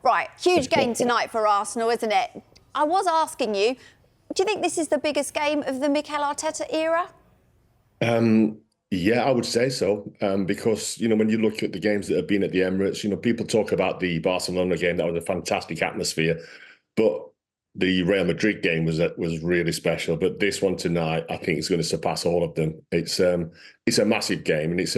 Right, huge game tonight for Arsenal, isn't it? I was asking you, do you think this is the biggest game of the Mikel Arteta era? Yeah, I would say so. Because, when you look at the games that have been at the Emirates, people talk about the Barcelona game. That was a fantastic atmosphere. But the Real Madrid game was really special. But this one tonight, I think it's going to surpass all of them. It's a massive game, and it's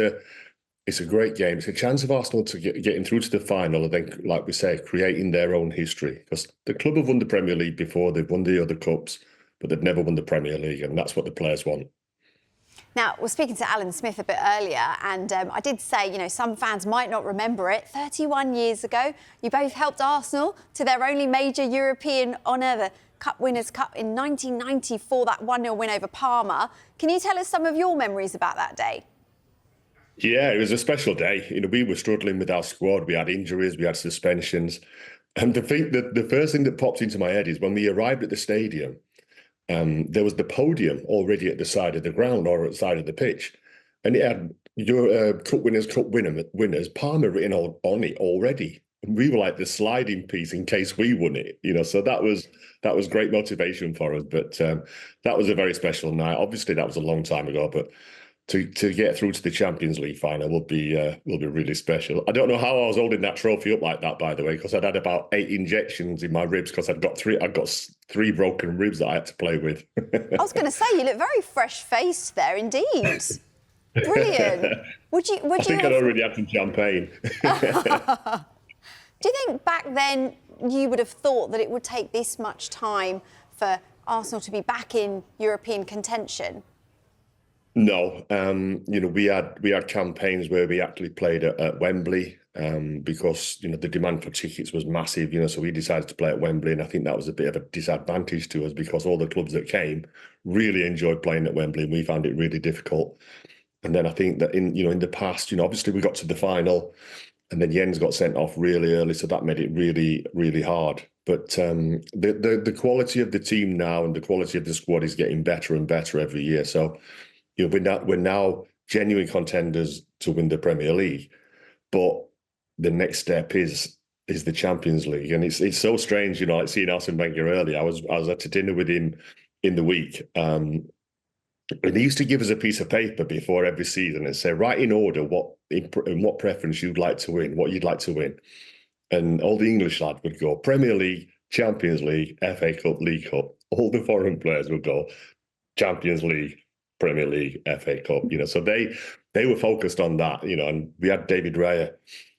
a great game. It's a chance of Arsenal to getting through to the final and then, like we say, creating their own history. Because the club have won the Premier League before, they've won the other cups, but they've never won the Premier League, and that's what the players want. Now, we're speaking to Alan Smith a bit earlier, and I did say, some fans might not remember it. 31 years ago, you both helped Arsenal to their only major European honour, the Cup Winners' Cup in 1994, that 1-0 win over Parma. Can you tell us some of your memories about that day? Yeah, it was a special day. We were struggling with our squad. We had injuries, we had suspensions. And the first thing that popped into my head is when we arrived at the stadium, there was the podium already at the side of the ground or at the side of the pitch. And it had your Cup winners, Parma written on it already. And we were like the sliding piece in case we won it, so that was great motivation for us. But that was a very special night. Obviously, that was a long time ago, but to get through to the Champions League final will be really special. I don't know how I was holding that trophy up like that, by the way, because I'd had about 8 injections in my ribs because I'd got three broken ribs that I had to play with. I was going to say, you look very fresh-faced there, indeed. Brilliant. I think I'd already had some champagne. Do you think back then you would have thought that it would take this much time for Arsenal to be back in European contention? No, we had campaigns where we actually played at Wembley because the demand for tickets was massive. So we decided to play at Wembley, and I think that was a bit of a disadvantage to us because all the clubs that came really enjoyed playing at Wembley, and we found it really difficult. And then I think that in the past, obviously we got to the final, and then Jens got sent off really early, so that made it really, really hard. But the quality of the team now and the quality of the squad is getting better and better every year. So. We're now genuine contenders to win the Premier League, but the next step is the Champions League, and it's so strange, like seeing Arsene Wenger earlier. I was at a dinner with him in the week, and he used to give us a piece of paper before every season and say, write in order in what preference you'd like to win, what you'd like to win, and all the English lads would go Premier League, Champions League, FA Cup, League Cup. All the foreign players would go Champions League, Premier League, FA Cup, so they were focused on that, and we had David Raya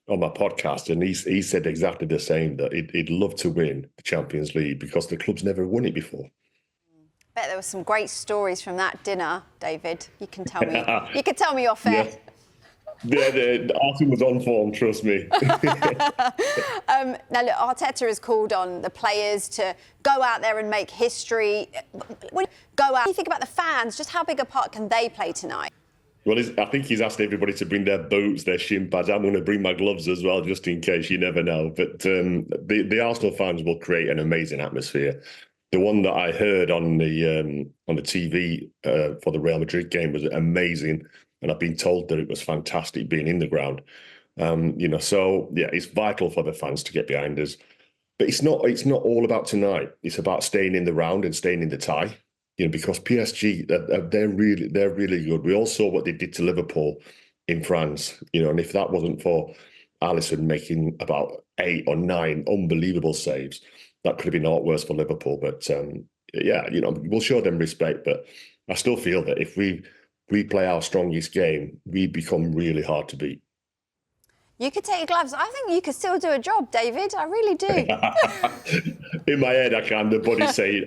on my podcast, and he said exactly the same, that he'd love to win the Champions League because the club's never won it before. I bet there were some great stories from that dinner, David. You can tell me. You can tell me off air. Yeah. The Arsenal was on form, trust me. Now, look, Arteta has called on the players to go out there and make history. When you go out, you think about the fans, just how big a part can they play tonight? Well, I think he's asked everybody to bring their boots, their shin pads. I'm going to bring my gloves as well, just in case, you never know. But the Arsenal fans will create an amazing atmosphere. The one that I heard on the TV for the Real Madrid game was amazing. And I've been told that it was fantastic being in the ground. So yeah, it's vital for the fans to get behind us. But it's not all about tonight. It's about staying in the round and staying in the tie. Because PSG, they're really good. We all saw what they did to Liverpool in France. And if that wasn't for Alisson making about 8 or 9 unbelievable saves, that could have been a lot worse for Liverpool. But we'll show them respect. But I still feel that if we play our strongest game, we become really hard to beat. You could take your gloves. I think you could still do a job, David. I really do. In my head, I can. The body's saying.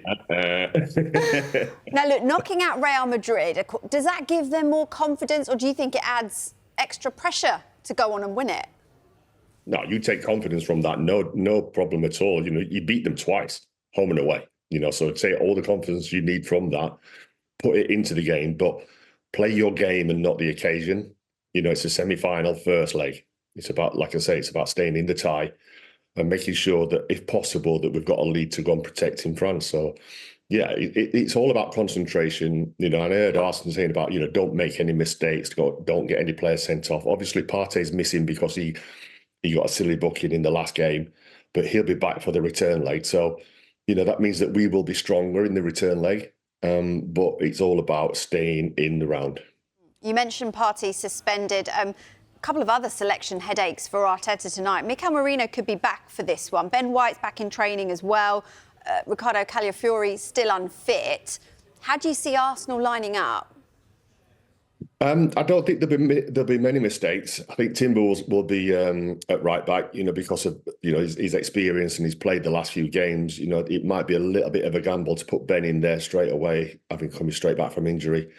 Now, look, knocking out Real Madrid, does that give them more confidence, or do you think it adds extra pressure to go on and win it? No, you take confidence from that. No problem at all. You beat them twice, home and away. So take all the confidence you need from that, put it into the game, but play your game and not the occasion. It's a semi-final first leg. It's about, like I say, it's about staying in the tie and making sure that, if possible, that we've got a lead to go and protect in France. So, yeah, it's all about concentration. I heard Arsene saying about, don't make any mistakes, don't get any players sent off. Obviously, Partey's missing because he got a silly booking in the last game. but he'll be back for the return leg. So, that means that we will be stronger in the return leg. But it's all about staying in the round. You mentioned Partey suspended. A couple of other selection headaches for Arteta tonight. Mikel Merino could be back for this one. Ben White's back in training as well. Ricardo Calafiori still unfit. How do you see Arsenal lining up? I don't think there'll be many mistakes. I think Timber will be at right back, because of his experience, and he's played the last few games. It might be a little bit of a gamble to put Ben in there straight away, having coming straight back from injury.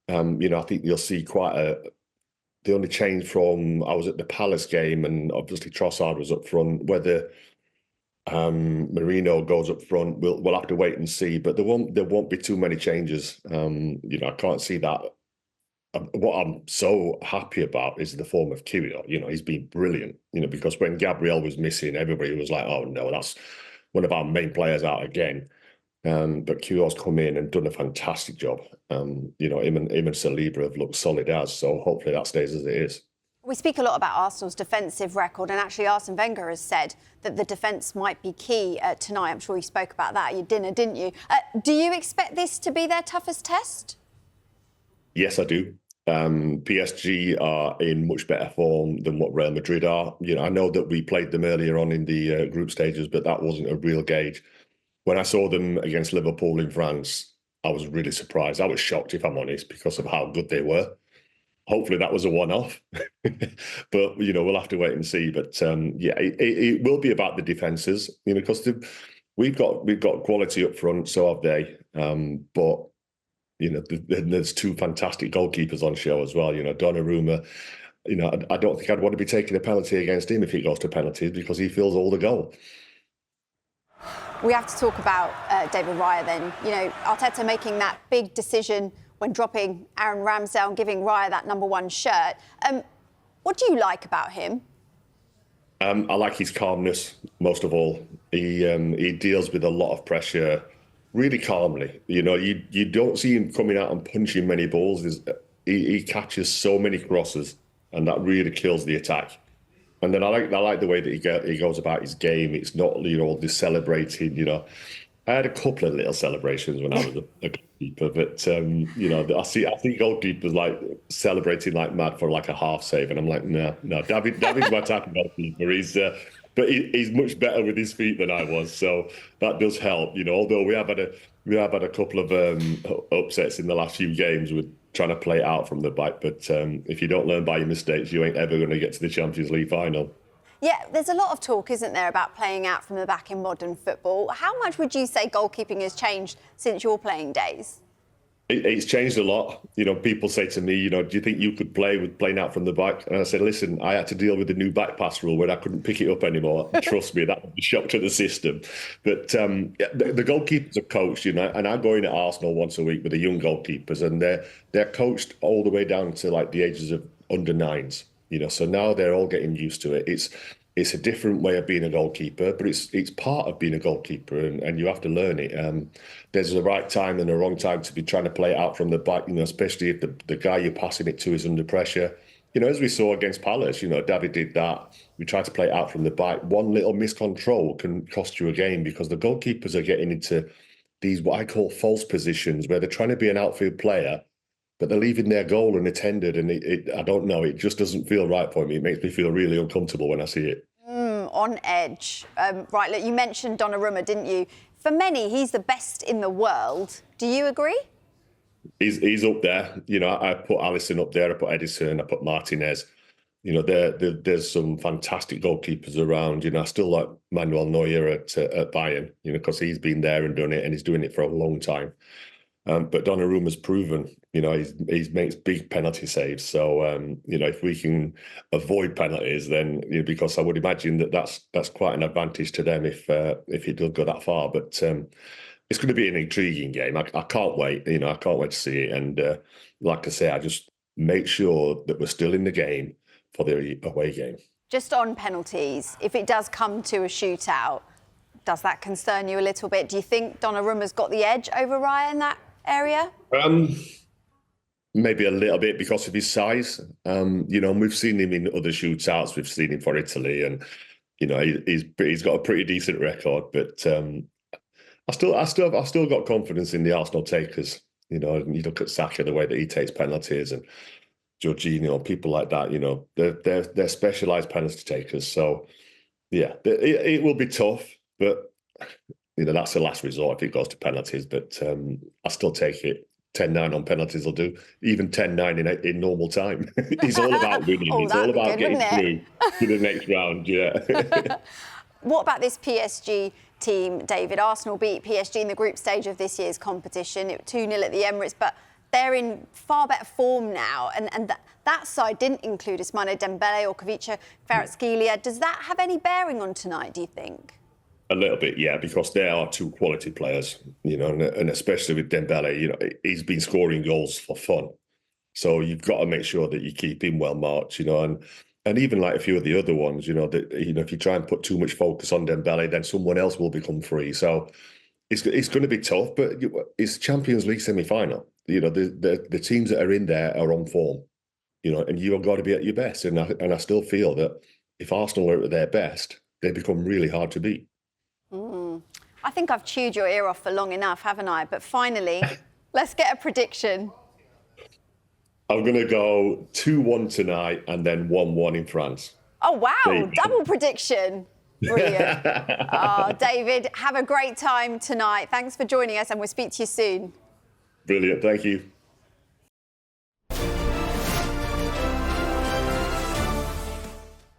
I think you'll see the only change from I was at the Palace game, and obviously Trossard was up front. Whether Merino goes up front, we'll have to wait and see. But there won't be too many changes. I can't see that. What I'm so happy about is the form of Kyrgios. He's been brilliant. Because when Gabriel was missing, everybody was like, "Oh no, that's one of our main players out again." But Kyrgios come in and done a fantastic job. Him and Saliba have looked solid as. So hopefully that stays as it is. We speak a lot about Arsenal's defensive record, and actually Arsene Wenger has said that the defence might be key tonight. I'm sure you spoke about that at your dinner, didn't you? Do you expect this to be their toughest test? Yes, I do. PSG are in much better form than what Real Madrid are. I know that we played them earlier on in the group stages, but that wasn't a real gauge. When I saw them against Liverpool in France, I was really surprised. I was shocked, if I'm honest, because of how good they were. Hopefully that was a one-off, but we'll have to wait and see. But it will be about the defences, because we've got quality up front, so have they. But there's two fantastic goalkeepers on show as well. Donnarumma. I don't think I'd want to be taking a penalty against him if it goes to penalties, because he fills all the goal. We have to talk about David Raya then. Arteta making that big decision when dropping Aaron Ramsdale and giving Raya that #1 shirt. What do you like about him? I like his calmness, most of all. He deals with a lot of pressure really calmly. You don't see him coming out and punching many balls. He catches so many crosses, and that really kills the attack. And then I like the way that he goes about his game. It's not all this celebrating. I had a couple of little celebrations when I was a goalkeeper, but I see goalkeepers like celebrating like mad for like a half save, and I'm like, no. David's my type of goalkeeper. But he's much better with his feet than I was, so that does help. Although we have had a couple of upsets in the last few games with trying to play it out from the back. But if you don't learn by your mistakes, you ain't ever going to get to the Champions League final. Yeah, there's a lot of talk, isn't there, about playing out from the back in modern football. How much would you say goalkeeping has changed since your playing days? It's changed a lot. People say to me, do you think you could play with playing out from the back? And I said, listen, I had to deal with the new back pass rule where I couldn't pick it up anymore. Trust me, that would be a shock to the system. But the goalkeepers are coached, and I go in at Arsenal once a week with the young goalkeepers, and they're coached all the way down to like the ages of under 9s. So now they're all getting used to it. It's a different way of being a goalkeeper, but it's part of being a goalkeeper, and you have to learn it. There's a right time and a wrong time to be trying to play it out from the back, especially if the guy you're passing it to is under pressure. As we saw against Palace, David did that. We tried to play it out from the back. One little miscontrol can cost you a game, because the goalkeepers are getting into these, what I call false positions, where they're trying to be an outfield player, but they're leaving their goal unattended, and I don't know, it just doesn't feel right for me. It makes me feel really uncomfortable when I see it. On edge. Right, look, you mentioned Donnarumma, didn't you? For many, he's the best in the world. Do you agree? He's up there. I put Alisson up there, I put Edison, I put Martinez. There's some fantastic goalkeepers around. I still like Manuel Neuer at Bayern, because he's been there and done it, and he's doing it for a long time. But Donnarumma's proven, he makes big penalty saves. So, if we can avoid penalties, then because I would imagine that's quite an advantage to them if it does go that far. But it's going to be an intriguing game. I can't wait. I can't wait to see it. And like I say, I just make sure that we're still in the game for the away game. Just on penalties, if it does come to a shootout, does that concern you a little bit? Do you think Donnarumma's got the edge over Raya in that area? Maybe a little bit because of his size. And we've seen him in other shootouts. We've seen him for Italy, and You know, he's got a pretty decent record, but I've still got confidence in the Arsenal takers. You know, and you look at Saka, the way that he takes penalties, and Jorginho, people like that. You know, they're specialised penalty takers. So yeah, it will be tough, but you know that's the last resort if it goes to penalties. But I still take it. 10-9 on penalties will do. Even 10-9 in normal time. It's all about winning. Oh, It's all that'd be about good, getting through to the next round. Yeah. What about this PSG team, David? Arsenal beat PSG in the group stage of this year's competition. It was 2-0 at the Emirates, but they're in far better form now. And that side didn't include Ousmane Dembele or Kvaratskhelia. Kvaratskhelia. Does that have any bearing on tonight, do you think? A little bit, yeah, because they are two quality players, you know, and especially with Dembele, you know, he's been scoring goals for fun. So you've got to make sure that you keep him well marked, you know, and even like a few of the other ones, you know, that if you try and put too much focus on Dembele, then someone else will become free. So it's going to be tough, but it's Champions League semi-final. You know, the teams that are in there are on form, you know, and you've got to be at your best. And I still feel that if Arsenal are at their best, they become really hard to beat. I think I've chewed your ear off for long enough, haven't I? But finally, let's get a prediction. I'm going to go 2-1 tonight and then 1-1 in France. Oh, wow. Double prediction. Brilliant. Oh, David, have a great time tonight. Thanks for joining us and we'll speak to you soon. Brilliant. Thank you.